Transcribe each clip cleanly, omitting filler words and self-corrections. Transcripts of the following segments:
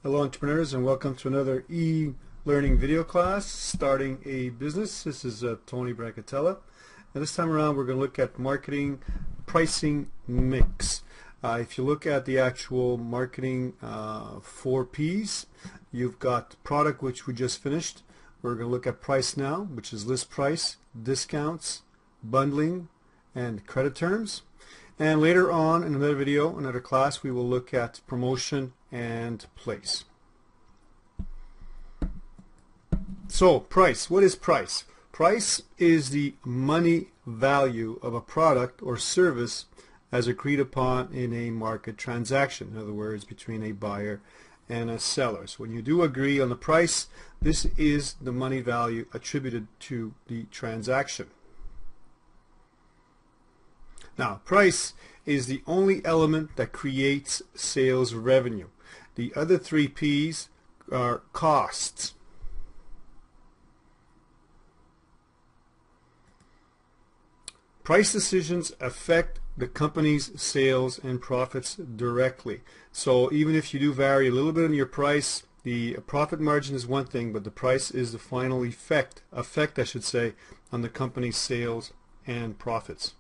Hello entrepreneurs, and welcome to another e-learning video class, Starting a Business. This is Tony Brancatella, and this time around we're going to look at marketing pricing mix. If you look at the actual marketing 4 P's, you've got product, which we just finished. We're going to look at price now, which is list price, discounts, bundling, and credit terms. And later on in another video, another class, we will look at promotion and place. So price, what is price? Price is the money value of a product or service as agreed upon in a market transaction. In other words, between a buyer and a seller. So when you do agree on the price, this is the money value attributed to the transaction. Now, price is the only element that creates sales revenue. The other 3 P's are costs. Price decisions affect the company's sales and profits directly. So even if you do vary a little bit in your price, the profit margin is one thing, but the price is the final effect I should say, on the company's sales and profits.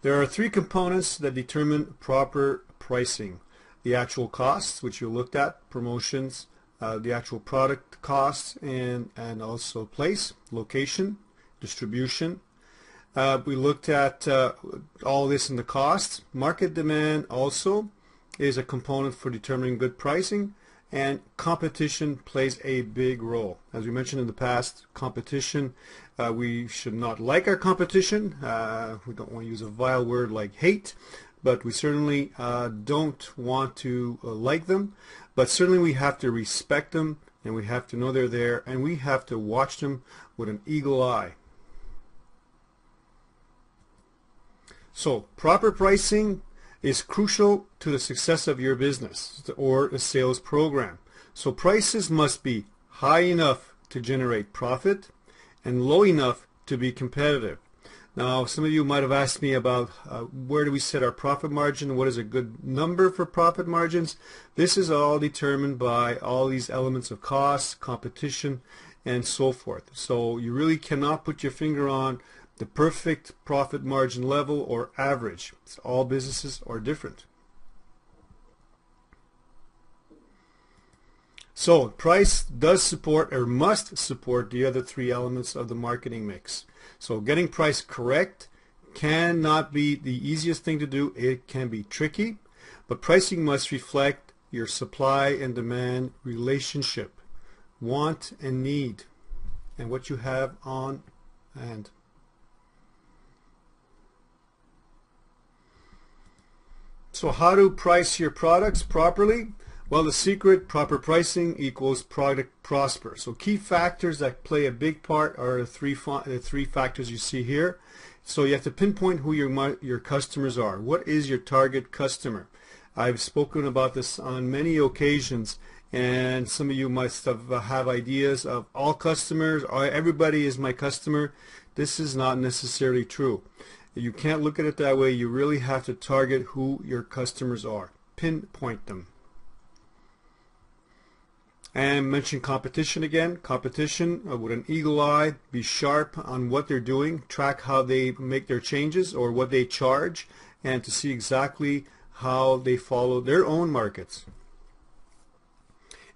There are 3 components that determine proper pricing. The actual costs, which you looked at, promotions, the actual product costs, and also place, location, distribution. We looked at all this in the costs. Market demand also is a component for determining good pricing, and competition plays a big role. As we mentioned in the past, competition, we should not like our competition. We don't want to use a vile word like hate, but we certainly don't want to like them. But certainly we have to respect them, and we have to know they're there, and we have to watch them with an eagle eye. So proper pricing is crucial to the success of your business or a sales program. So prices must be high enough to generate profit and low enough to be competitive. Now, some of you might have asked me about where do we set our profit margin, what is a good number for profit margins. This is all determined by all these elements of cost, competition, and so forth. So you really cannot put your finger on the perfect profit margin level or average. All businesses are different. So price does support or must support the other 3 elements of the marketing mix. So getting price correct cannot be the easiest thing to do. It can be tricky, but pricing must reflect your supply and demand relationship, want and need, and what you have on hand. So how to price your products properly? Well, the secret, proper pricing equals product prosper. So key factors that play a big part are the three factors you see here. So you have to pinpoint who your customers are. What is your target customer? I've spoken about this on many occasions, and some of you must have ideas of all customers, or everybody is my customer. This is not necessarily true. You can't look at it that way. You really have to target who your customers are. Pinpoint them. And mention competition again. Competition with an eagle eye. Be sharp on what they're doing. Track how they make their changes or what they charge, and to see exactly how they follow their own markets.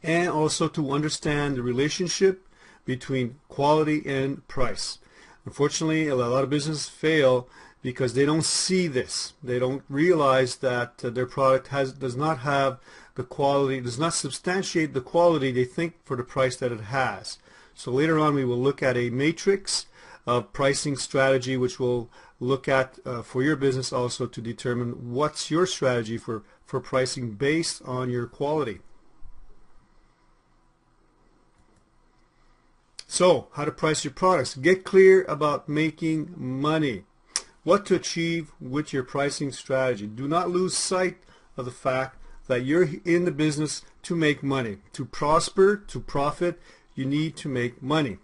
And also to understand the relationship between quality and price. Unfortunately, a lot of businesses fail because they don't see this. They don't realize that their product does not have the quality, does not substantiate the quality they think for the price that it has. So later on we will look at a matrix of pricing strategy, which will look at for your business also to determine what's your strategy for pricing based on your quality. So how to price your products. Get clear about making money. What to achieve with your pricing strategy. Do not lose sight of the fact that you're in the business to make money. To prosper, to profit, you need to make money.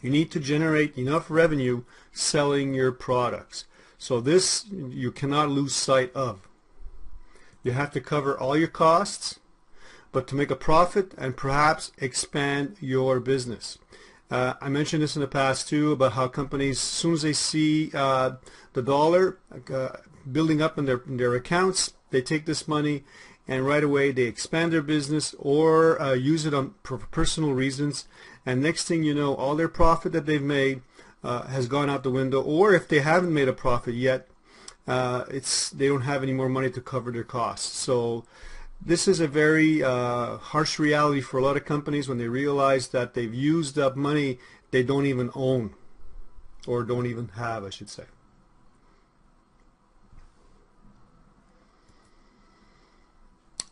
You need to generate enough revenue selling your products. So this you cannot lose sight of. You have to cover all your costs, but to make a profit and perhaps expand your business. I mentioned this in the past too about how companies, as soon as they see the dollar building up in their accounts, they take this money and right away they expand their business or use it for personal reasons. And next thing you know, all their profit that they've made has gone out the window. Or if they haven't made a profit yet, they don't have any more money to cover their costs. So this is a very harsh reality for a lot of companies when they realize that they've used up money they don't even own, or don't even have, I should say.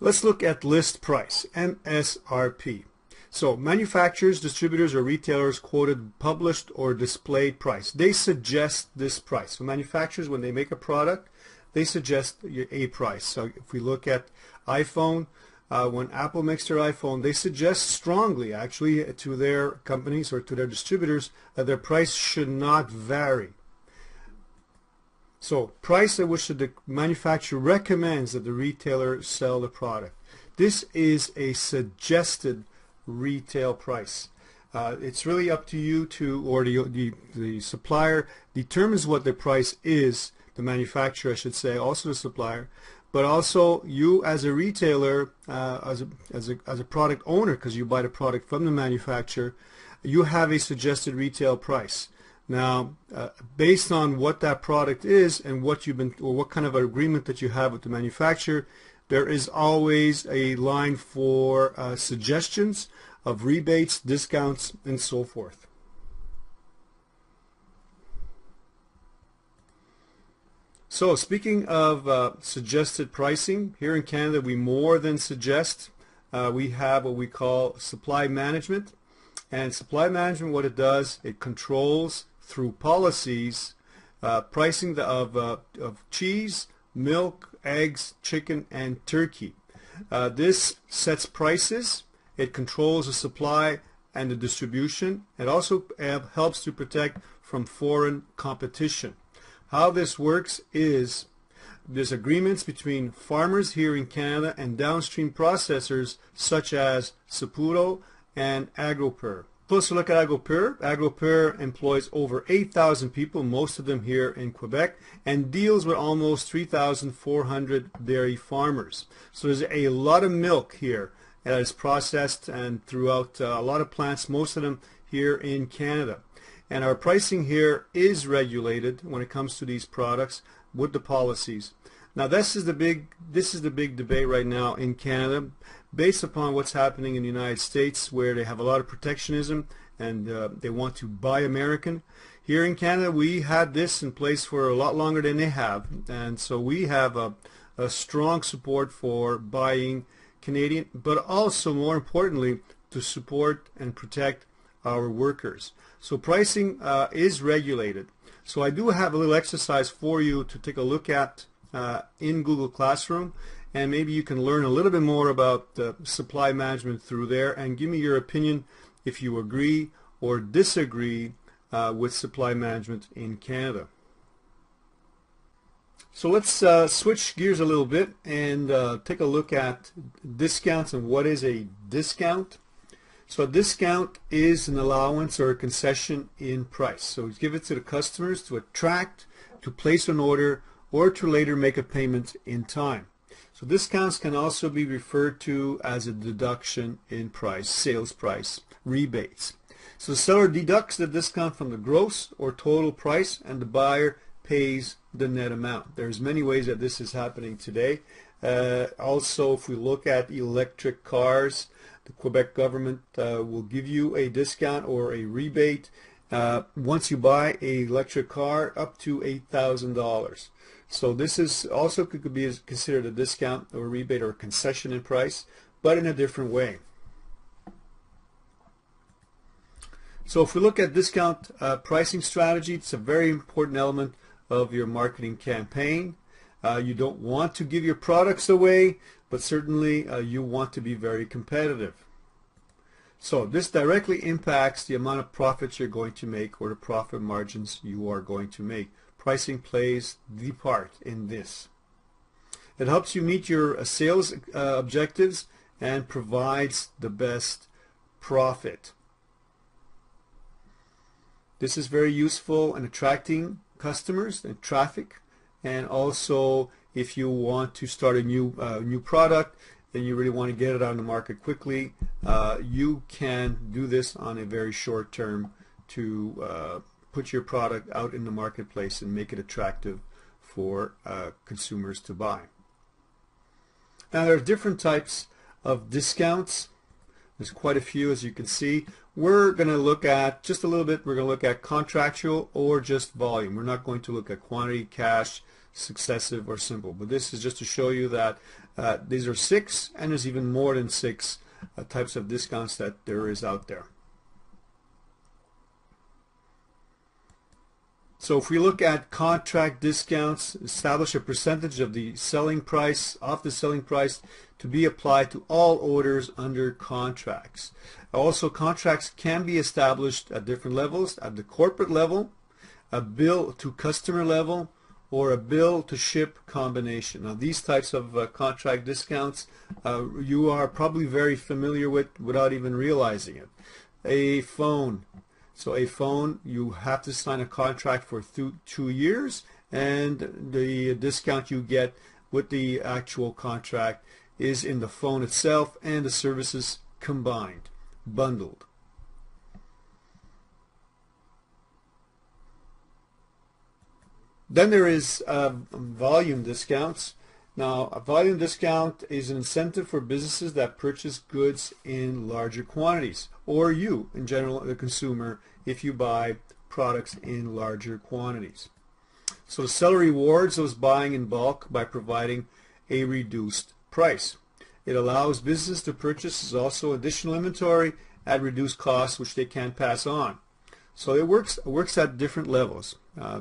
Let's look at list price, MSRP. So manufacturers, distributors, or retailers quoted published or displayed price. They suggest this price. So manufacturers, when they make a product, they suggest a price. So if we look at iPhone, when Apple makes their iPhone, they suggest strongly actually to their companies or to their distributors that their price should not vary. So price at which the manufacturer recommends that the retailer sell the product. This is a suggested retail price. It's really up to you or the supplier determines what the price is, the manufacturer I should say, also the supplier, but also you as a retailer, as a product owner, because you buy the product from the manufacturer, you have a suggested retail price. Now, based on what that product is and what kind of agreement that you have with the manufacturer, there is always a line for suggestions of rebates, discounts, and so forth. So speaking of suggested pricing, here in Canada we more than suggest. We have what we call supply management. And supply management, what it does, it controls through policies pricing of cheese, milk, eggs, chicken, and turkey. This sets prices. It controls the supply and the distribution. It also helps to protect from foreign competition. How this works is there's agreements between farmers here in Canada and downstream processors such as Saputo and AgroPur. Closer look at AgroPur. AgroPur employs over 8,000 people, most of them here in Quebec, and deals with almost 3,400 dairy farmers. So there's a lot of milk here that is processed and throughout a lot of plants, most of them here in Canada. And our pricing here is regulated when it comes to these products with the policies. Now this is the big debate right now in Canada, based upon what's happening in the United States, where they have a lot of protectionism and they want to buy American. Here in Canada, we had this in place for a lot longer than they have, and so we have a strong support for buying Canadian, but also more importantly to support and protect our workers. So pricing is regulated. So I do have a little exercise for you to take a look at in Google Classroom, and maybe you can learn a little bit more about supply management through there and give me your opinion if you agree or disagree with supply management in Canada. So let's switch gears a little bit and take a look at discounts and what is a discount. So a discount is an allowance or a concession in price. So we give it to the customers to attract, to place an order, or to later make a payment in time. So discounts can also be referred to as a deduction in price, sales price, rebates. So the seller deducts the discount from the gross or total price and the buyer pays the net amount. There's many ways that this is happening today. Also, if we look at electric cars, the Quebec government will give you a discount or a rebate once you buy an electric car up to $8,000. So this is also could be considered a discount or a rebate or a concession in price, but in a different way. So if we look at discount pricing strategy, it's a very important element of your marketing campaign. You don't want to give your products away, but certainly you want to be very competitive. So this directly impacts the amount of profits you're going to make or the profit margins you are going to make. pricing plays the part in this. It helps you meet your sales objectives and provides the best profit. This is very useful in attracting customers and traffic, and also if you want to start a new product and you really want to get it on the market quickly, you can do this on a very short term to put your product out in the marketplace and make it attractive for consumers to buy. Now there are different types of discounts. There's quite a few, as you can see. We're going to look at just a little bit. We're going to look at contractual or just volume. We're not going to look at quantity, cash, successive, or simple. But this is just to show you that these are 6, and there's even more than 6 types of discounts that there is out there. So if we look at contract discounts, establish a percentage of the selling price, to be applied to all orders under contracts. Also, contracts can be established at different levels, at the corporate level, a bill to customer level, or a bill to ship combination. Now these types of contract discounts you are probably very familiar with without even realizing it. A phone. So a phone, you have to sign a contract for 2 years, and the discount you get with the actual contract is in the phone itself and the services combined, bundled. Then there is volume discounts. Now, a volume discount is an incentive for businesses that purchase goods in larger quantities, or you, in general, the consumer, if you buy products in larger quantities. So the seller rewards those buying in bulk by providing a reduced price. It allows businesses to purchase also additional inventory at reduced costs, which they can pass on. So it works at different levels.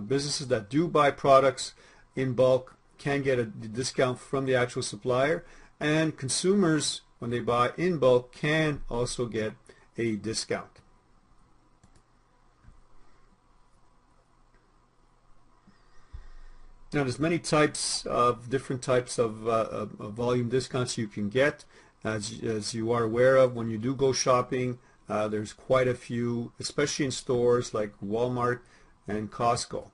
Businesses that do buy products in bulk can get a discount from the actual supplier, and consumers, when they buy in bulk, can also get a discount. Now there's many types of different types of volume discounts you can get. As you are aware of, when you do go shopping, there's quite a few, especially in stores like Walmart and Costco.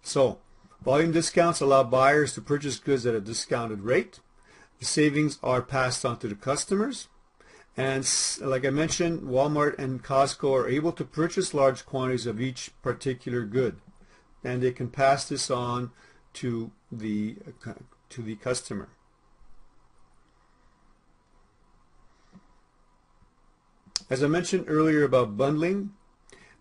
So volume discounts allow buyers to purchase goods at a discounted rate. The savings are passed on to the customers. And like I mentioned, Walmart and Costco are able to purchase large quantities of each particular good, and they can pass this on to the customer. As I mentioned earlier about bundling,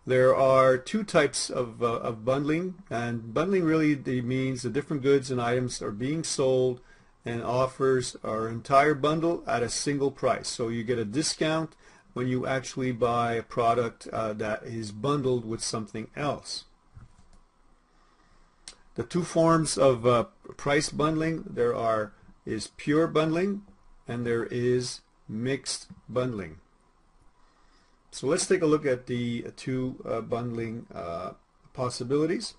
there are 2 types of bundling, and bundling really means the different goods and items are being sold and offers our entire bundle at a single price. So you get a discount when you actually buy a product that is bundled with something else. The 2 forms of price bundling there is pure bundling, and there is mixed bundling. So let's take a look at the 2 bundling possibilities.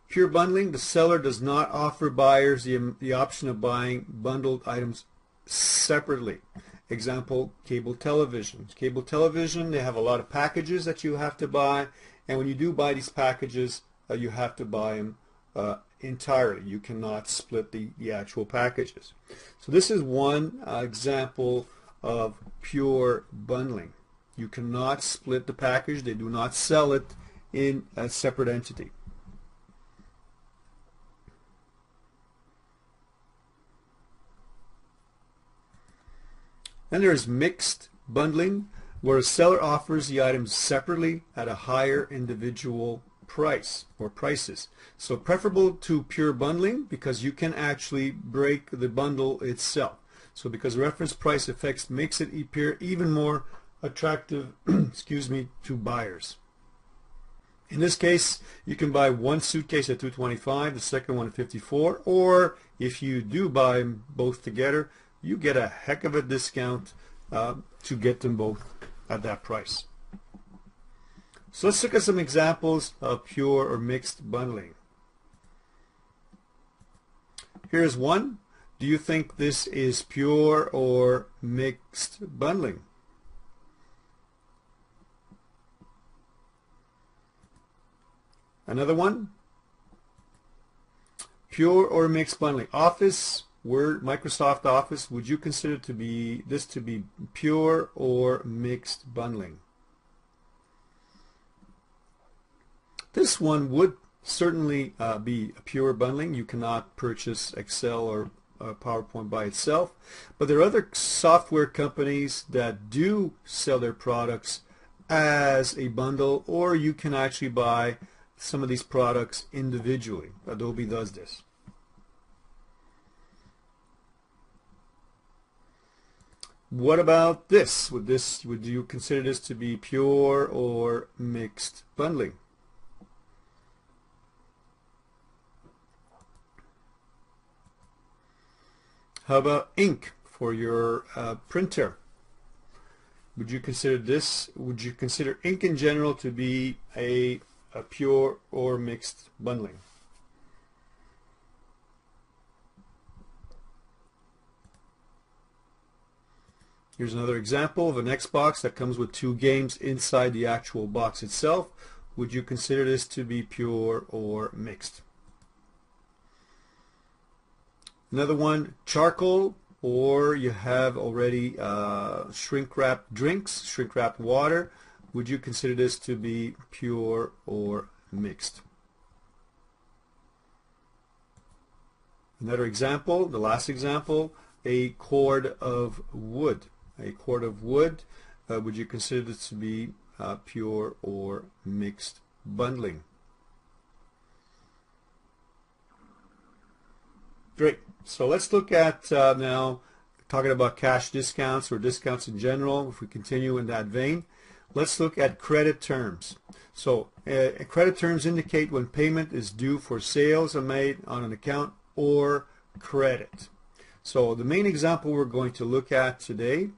Pure bundling, the seller does not offer buyers the option of buying bundled items separately. Example, cable television. Cable television, they have a lot of packages that you have to buy, and when you do buy these packages, you have to buy them entirely. You cannot split the actual packages. So this is one example of pure bundling. You cannot split the package. They do not sell it in a separate entity. Then there is mixed bundling, where a seller offers the items separately at a higher individual price or prices. So preferable to pure bundling because you can actually break the bundle itself. So because reference price effects makes it appear even more attractive excuse me, to buyers. In this case, you can buy one suitcase at $225, the second one at $54, or if you do buy them both together, you get a heck of a discount to get them both at that price. So let's look at some examples of pure or mixed bundling. Here's one. Do you think this is pure or mixed bundling? Another one. Pure or mixed bundling. Office, Word, Microsoft Office, would you consider this to be pure or mixed bundling? This one would certainly be a pure bundling. You cannot purchase Excel or PowerPoint by itself, but there are other software companies that do sell their products as a bundle, or you can actually buy some of these products individually. Adobe does this. What about this? Would you consider this to be pure or mixed bundling? How about ink for your printer? Would you consider ink in general to be a pure or mixed bundling? Here's another example of an Xbox that comes with 2 games inside the actual box itself. Would you consider this to be pure or mixed? Another one, charcoal, or you have already shrink-wrapped drinks, shrink-wrapped water. Would you consider this to be pure or mixed? Another example, the last example, a cord of wood. A cord of wood, would you consider this to be pure or mixed bundling? Great. So let's look at now talking about cash discounts or discounts in general. If we continue in that vein, let's look at credit terms. So credit terms indicate when payment is due for sales made on an account or credit. So the main example we're going to look at today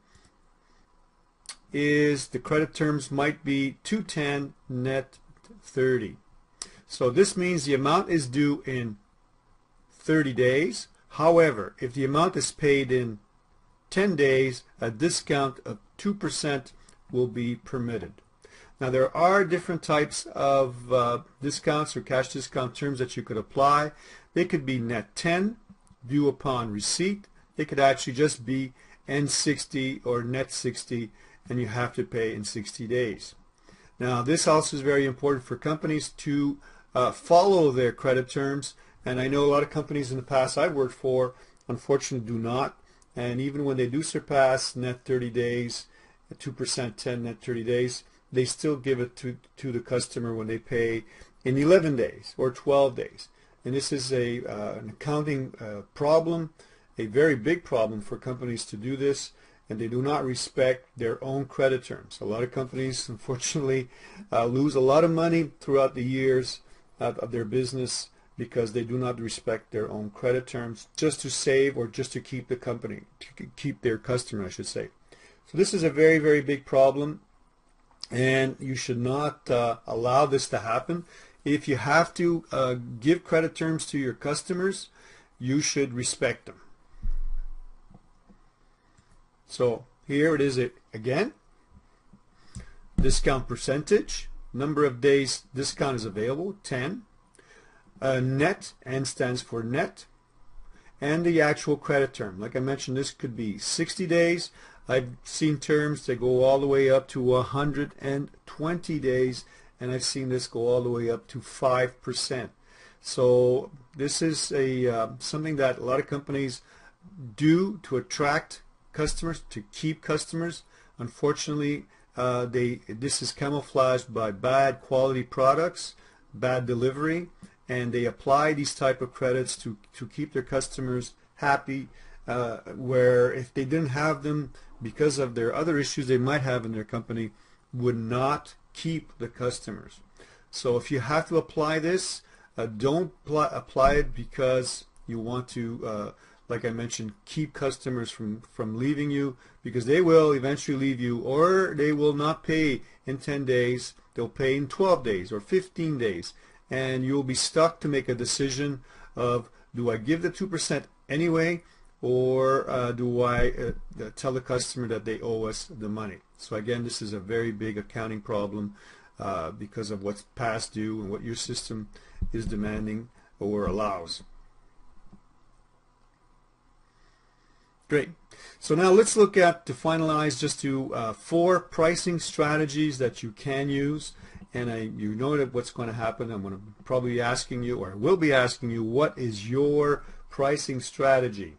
is the credit terms might be 210 net 30. So this means the amount is due in 30 days. However, if the amount is paid in 10 days, a discount of 2% will be permitted. Now there are different types of discounts or cash discount terms that you could apply. They could be net 10, due upon receipt. They could actually just be N60 or net 60, and you have to pay in 60 days. Now this also is very important for companies to follow their credit terms, and I know a lot of companies in the past I've worked for unfortunately do not, and even when they do surpass net 30 days, 2% 10 net 30 days, they still give it to the customer when they pay in 11 days or 12 days. And this is an accounting problem, a very big problem for companies to do this, and they do not respect their own credit terms. A lot of companies, unfortunately, lose a lot of money throughout the years of their business because they do not respect their own credit terms just to save or just to keep the company, to keep their customer, I should say. So this is a very, very big problem, and you should not allow this to happen. If you have to give credit terms to your customers, you should respect them. So here it is again. Discount percentage, number of days discount is available, 10. Net, N stands for net, and the actual credit term. Like I mentioned, this could be 60 days. I've seen terms that go all the way up to 120 days, and I've seen this go all the way up to 5%. So this is something that a lot of companies do to attract customers, to keep customers. Unfortunately, this is camouflaged by bad quality products, bad delivery, and they apply these type of credits to keep their customers happy, where if they didn't have them because of their other issues they might have in their company, would not keep the customers. So if you have to apply this, don't apply it because you want to like I mentioned, keep customers from leaving you, because they will eventually leave you, or they will not pay in 10 days. They'll pay in 12 days or 15 days, and you'll be stuck to make a decision of, do I give the 2% anyway, or do I tell the customer that they owe us the money? So again, this is a very big accounting problem because of what's past due and what your system is demanding or allows. Great. So now let's look at, to finalize, just to 4 pricing strategies that you can use. And you know that what's going to happen. I'm going to probably be asking you, or will be asking you, what is your pricing strategy?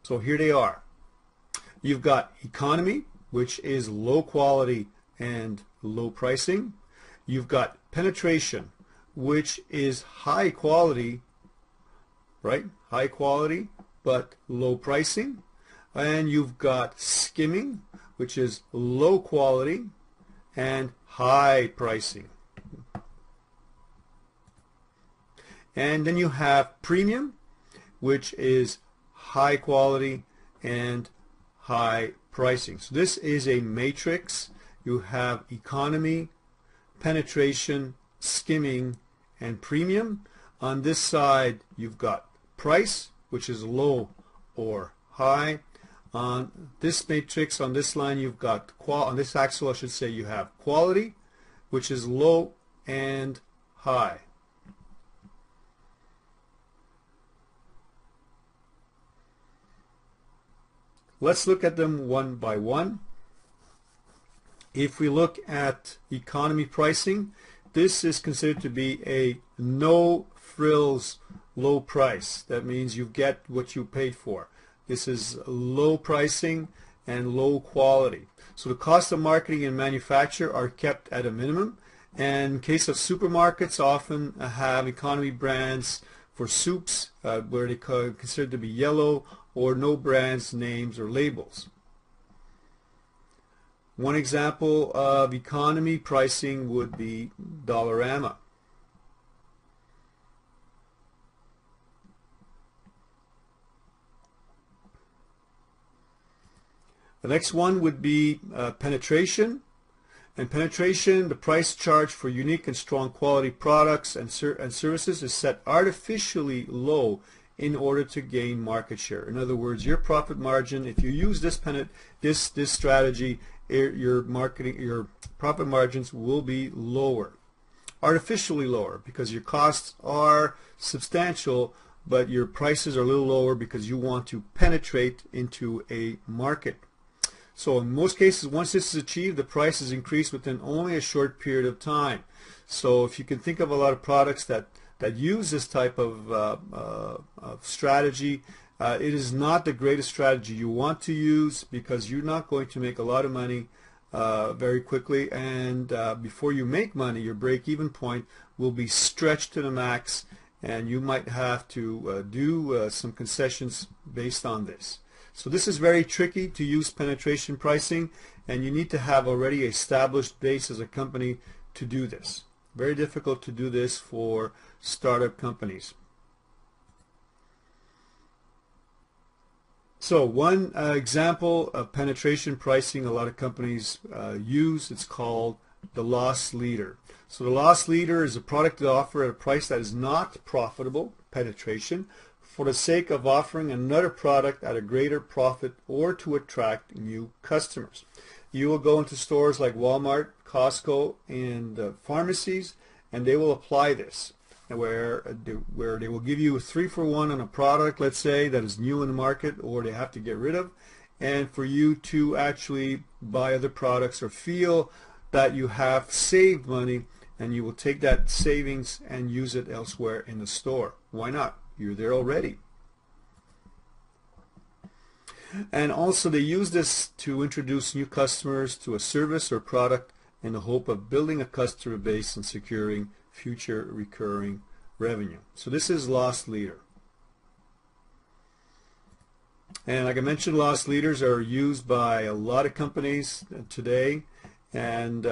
So here they are. You've got economy, which is low quality and low pricing. You've got penetration, which is high quality, right? High quality, but low pricing. And you've got skimming, which is low quality and high pricing. And then you have premium, which is high quality and high pricing. So this is a matrix. You have economy, penetration, skimming, and premium. On this side, you've got price, which is low or high. On this matrix, on this line, you've got on this axle, I should say, you have quality, which is low and high. Let's look at them one by one. If we look at economy pricing, this is considered to be a no frills low price. That means you get what you paid for. This is low pricing and low quality. So the cost of marketing and manufacture are kept at a minimum. And in case of supermarkets, often have economy brands for soups where they are considered to be yellow, or no brands, names, or labels. One example of economy pricing would be Dollarama. The next one would be penetration. And penetration, the price charged for unique and strong quality products and services is set artificially low in order to gain market share. In other words, your profit margin, if you use this strategy, your profit margins will be lower, artificially lower, because your costs are substantial, but your prices are a little lower because you want to penetrate into a market. So in most cases, once this is achieved, the price is increased within only a short period of time. So if you can think of a lot of products that use this type of strategy, it is not the greatest strategy you want to use, because you're not going to make a lot of money very quickly, and before you make money, your break-even point will be stretched to the max, and you might have to do some concessions based on this. So this is very tricky to use penetration pricing, and you need to have already established base as a company to do this. Very difficult to do this for startup companies. So one example of penetration pricing a lot of companies use, it's called the loss leader. So the loss leader is a product they offer at a price that is not profitable, penetration, for the sake of offering another product at a greater profit or to attract new customers. You will go into stores like Walmart, Costco, and pharmacies, and they will apply this, where they will give you a 3-for-1 on a product, let's say, that is new in the market or they have to get rid of, and for you to actually buy other products or feel that you have saved money, and you will take that savings and use it elsewhere in the store. Why not? You're there already. And also they use this to introduce new customers to a service or product in the hope of building a customer base and securing future recurring revenue. So this is loss leader. And like I mentioned, loss leaders are used by a lot of companies today, and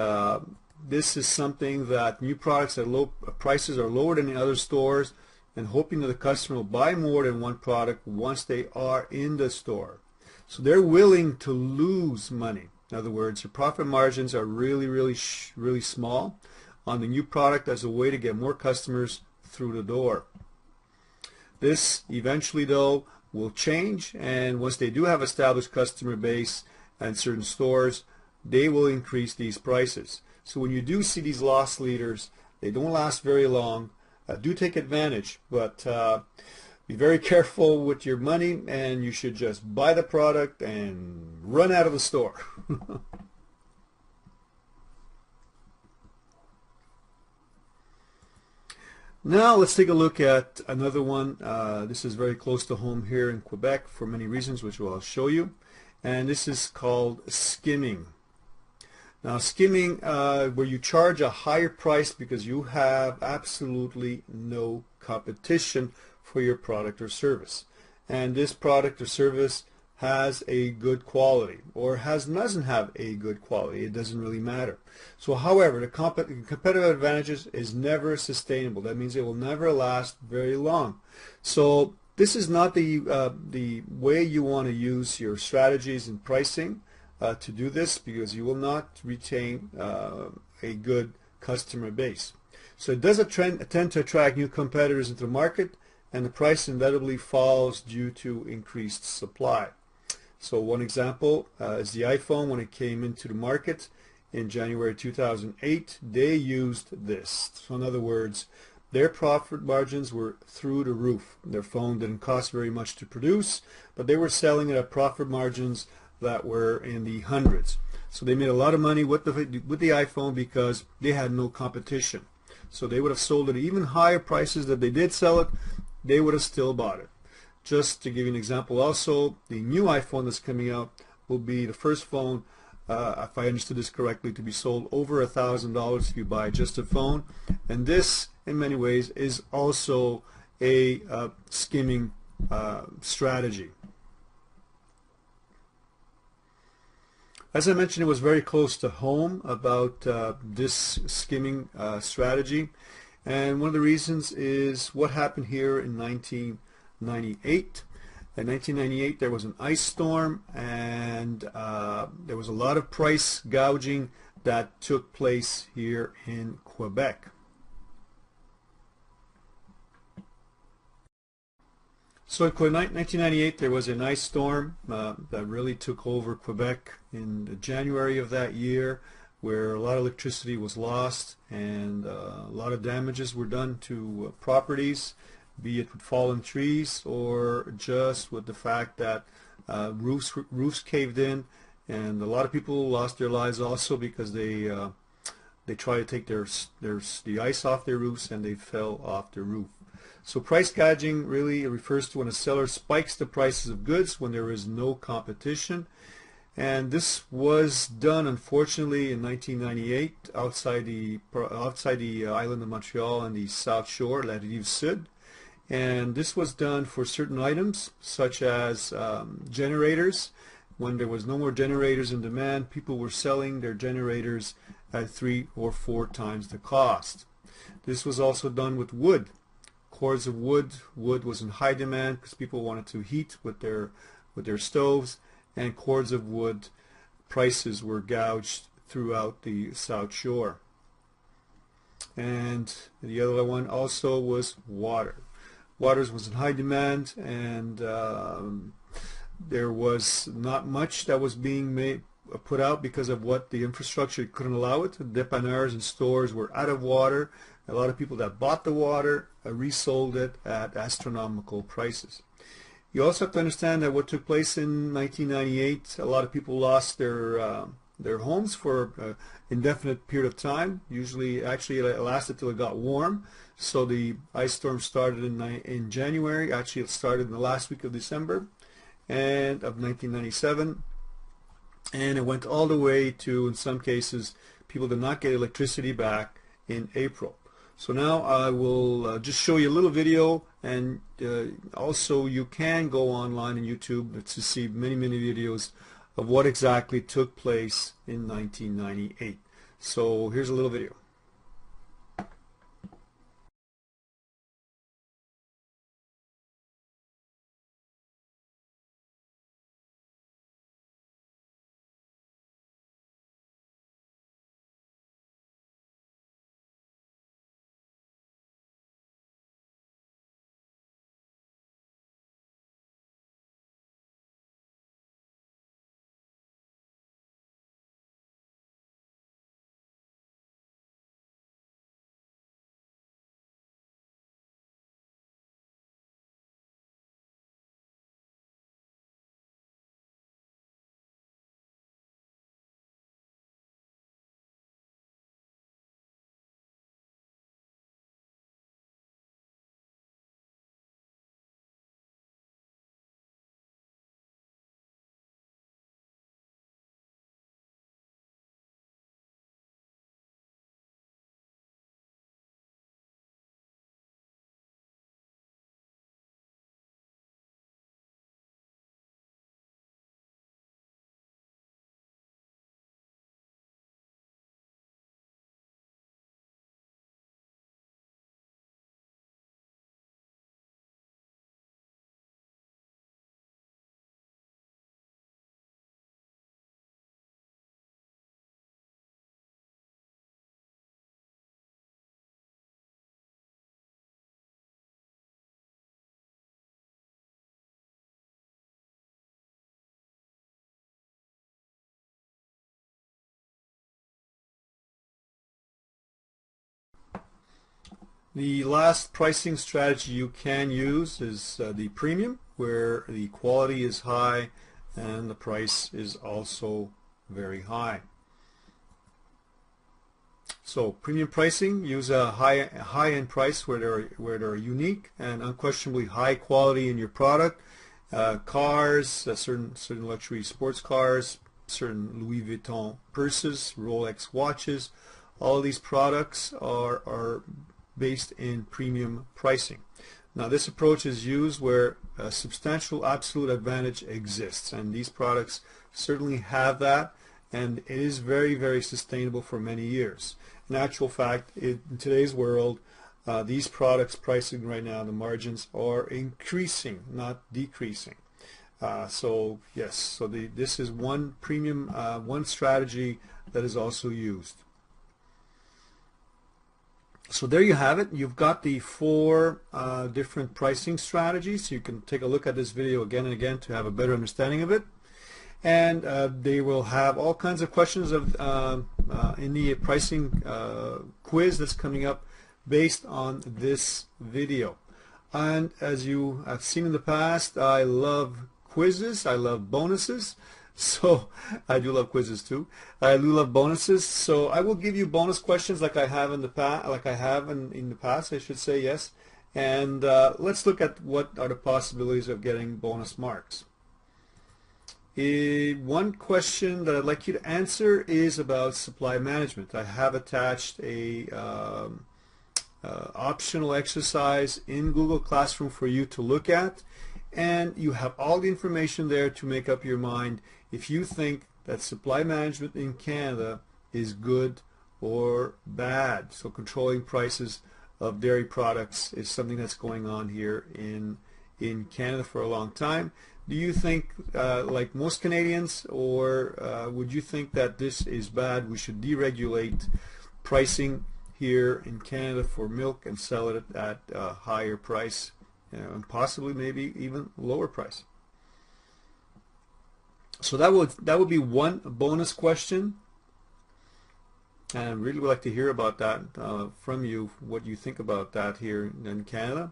this is something that new products at low prices are lower than in other stores. and hoping that the customer will buy more than one product once they are in the store. So they're willing to lose money. In other words, your profit margins are really small on the new product as a way to get more customers through the door. This eventually, though, will change, and once they do have established customer base and certain stores, they will increase these prices. So when you do see these loss leaders, they don't last very long. Do take advantage, but be very careful with your money, and you should just buy the product and run out of the store. Now let's take a look at another one. This is very close to home here in Quebec for many reasons, which I'll show you. And this is called skimming. Now skimming, where you charge a higher price because you have absolutely no competition for your product or service. And this product or service has a good quality, or doesn't have a good quality. It doesn't really matter. So however, the competitive advantages is never sustainable. That means it will never last very long. So this is not the way you want to use your strategies and pricing to do this, because you will not retain a good customer base. So it does tend to attract new competitors into the market, and the price inevitably falls due to increased supply. So one example is the iPhone. When it came into the market in January 2008, they used this. So in other words, their profit margins were through the roof. Their phone didn't cost very much to produce, but they were selling it at profit margins that were in the hundreds. So they made a lot of money with the iPhone because they had no competition. So they would have sold it at even higher prices that they did sell it. They would have still bought it. Just to give you an example also, the new iPhone that's coming out will be the first phone, if I understood this correctly, to be sold over $1,000 if you buy just a phone. And this, in many ways, is also a skimming strategy. As I mentioned, it was very close to home about this skimming strategy. And one of the reasons is what happened here in 1998. In 1998, there was an ice storm, and there was a lot of price gouging that took place here in Quebec. So in 1998, there was an ice storm that really took over Quebec in January of that year, where a lot of electricity was lost and a lot of damages were done to properties, be it with fallen trees or just with the fact that roofs caved in, and a lot of people lost their lives also because they tried to take the ice off their roofs and they fell off the roof. So price gouging really refers to when a seller spikes the prices of goods when there is no competition. And this was done, unfortunately, in 1998 outside the island of Montreal and the South Shore, La Rive Sud. And this was done for certain items, such as generators. When there was no more generators in demand, people were selling their generators at 3 or 4 times the cost. This was also done with wood. Cords of wood. Wood was in high demand because people wanted to heat with their stoves, and cords of wood prices were gouged throughout the South Shore. And the other one also was water. Water was in high demand, and there was not much that was being put out because of what the infrastructure couldn't allow it. Dépanneurs and stores were out of water. A lot of people that bought the water resold it at astronomical prices. You also have to understand that what took place in 1998, a lot of people lost their homes for an indefinite period of time. Usually, actually, it lasted till it got warm. So the ice storm started in January. Actually, it started in the last week of December and of 1997, and it went all the way to, in some cases, people did not get electricity back in April. So now I will just show you a little video, and also you can go online on YouTube to see many videos of what exactly took place in 1998. So here's a little video. The last pricing strategy you can use is the premium, where the quality is high and the price is also very high. So premium pricing, use a high-end price where they're unique and unquestionably high quality in your product. Cars, certain luxury sports cars, certain Louis Vuitton purses, Rolex watches, all of these products are based in premium pricing. Now this approach is used where a substantial absolute advantage exists, and these products certainly have that, and it is very, very sustainable for many years. In actual fact, in today's world, these products pricing right now, the margins are increasing, not decreasing. So yes, this is one premium, one strategy that is also used. So there you have it. You've got the 4 different pricing strategies. You can take a look at this video again and again to have a better understanding of it. And they will have all kinds of questions in the pricing quiz that's coming up based on this video. And as you have seen in the past, I love quizzes, I love bonuses. So I do love quizzes too. I do love bonuses. So I will give you bonus questions like I have in the past, in the past, I should say, yes. And let's look at what are the possibilities of getting bonus marks. One question that I'd like you to answer is about supply management. I have attached a optional exercise in Google Classroom for you to look at, and you have all the information there to make up your mind if you think that supply management in Canada is good or bad. So controlling prices of dairy products is something that's going on here in Canada for a long time. Do you think, like most Canadians, or would you think that this is bad? We should deregulate pricing here in Canada for milk and sell it at a higher price, and possibly maybe even lower price. So that would be one bonus question, and I really would like to hear about that from you, what you think about that here in Canada.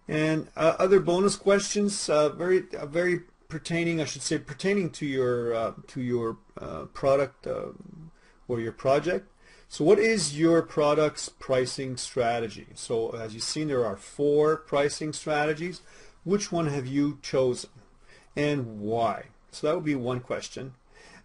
And other bonus questions, very pertaining, I should say, pertaining to your product or your project. So what is your product's pricing strategy? So as you've seen, there are 4 pricing strategies. Which one have you chosen and why? So that would be one question.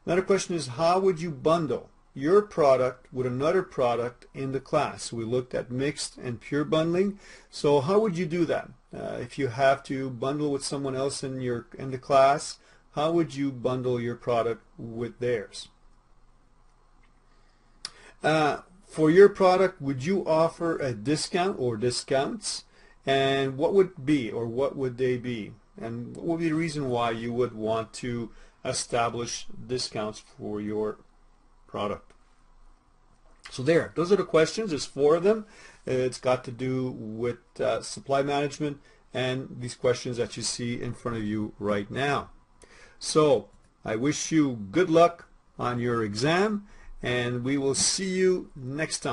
Another question is, how would you bundle your product with another product in the class? So we looked at mixed and pure bundling. So how would you do that? If you have to bundle with someone else in the class, how would you bundle your product with theirs? For your product, would you offer a discount or discounts? And what would they be? And what would be the reason why you would want to establish discounts for your product? So those are the questions. There's 4 of them. It's got to do with supply management and these questions that you see in front of you right now. So I wish you good luck on your exam, and we will see you next time.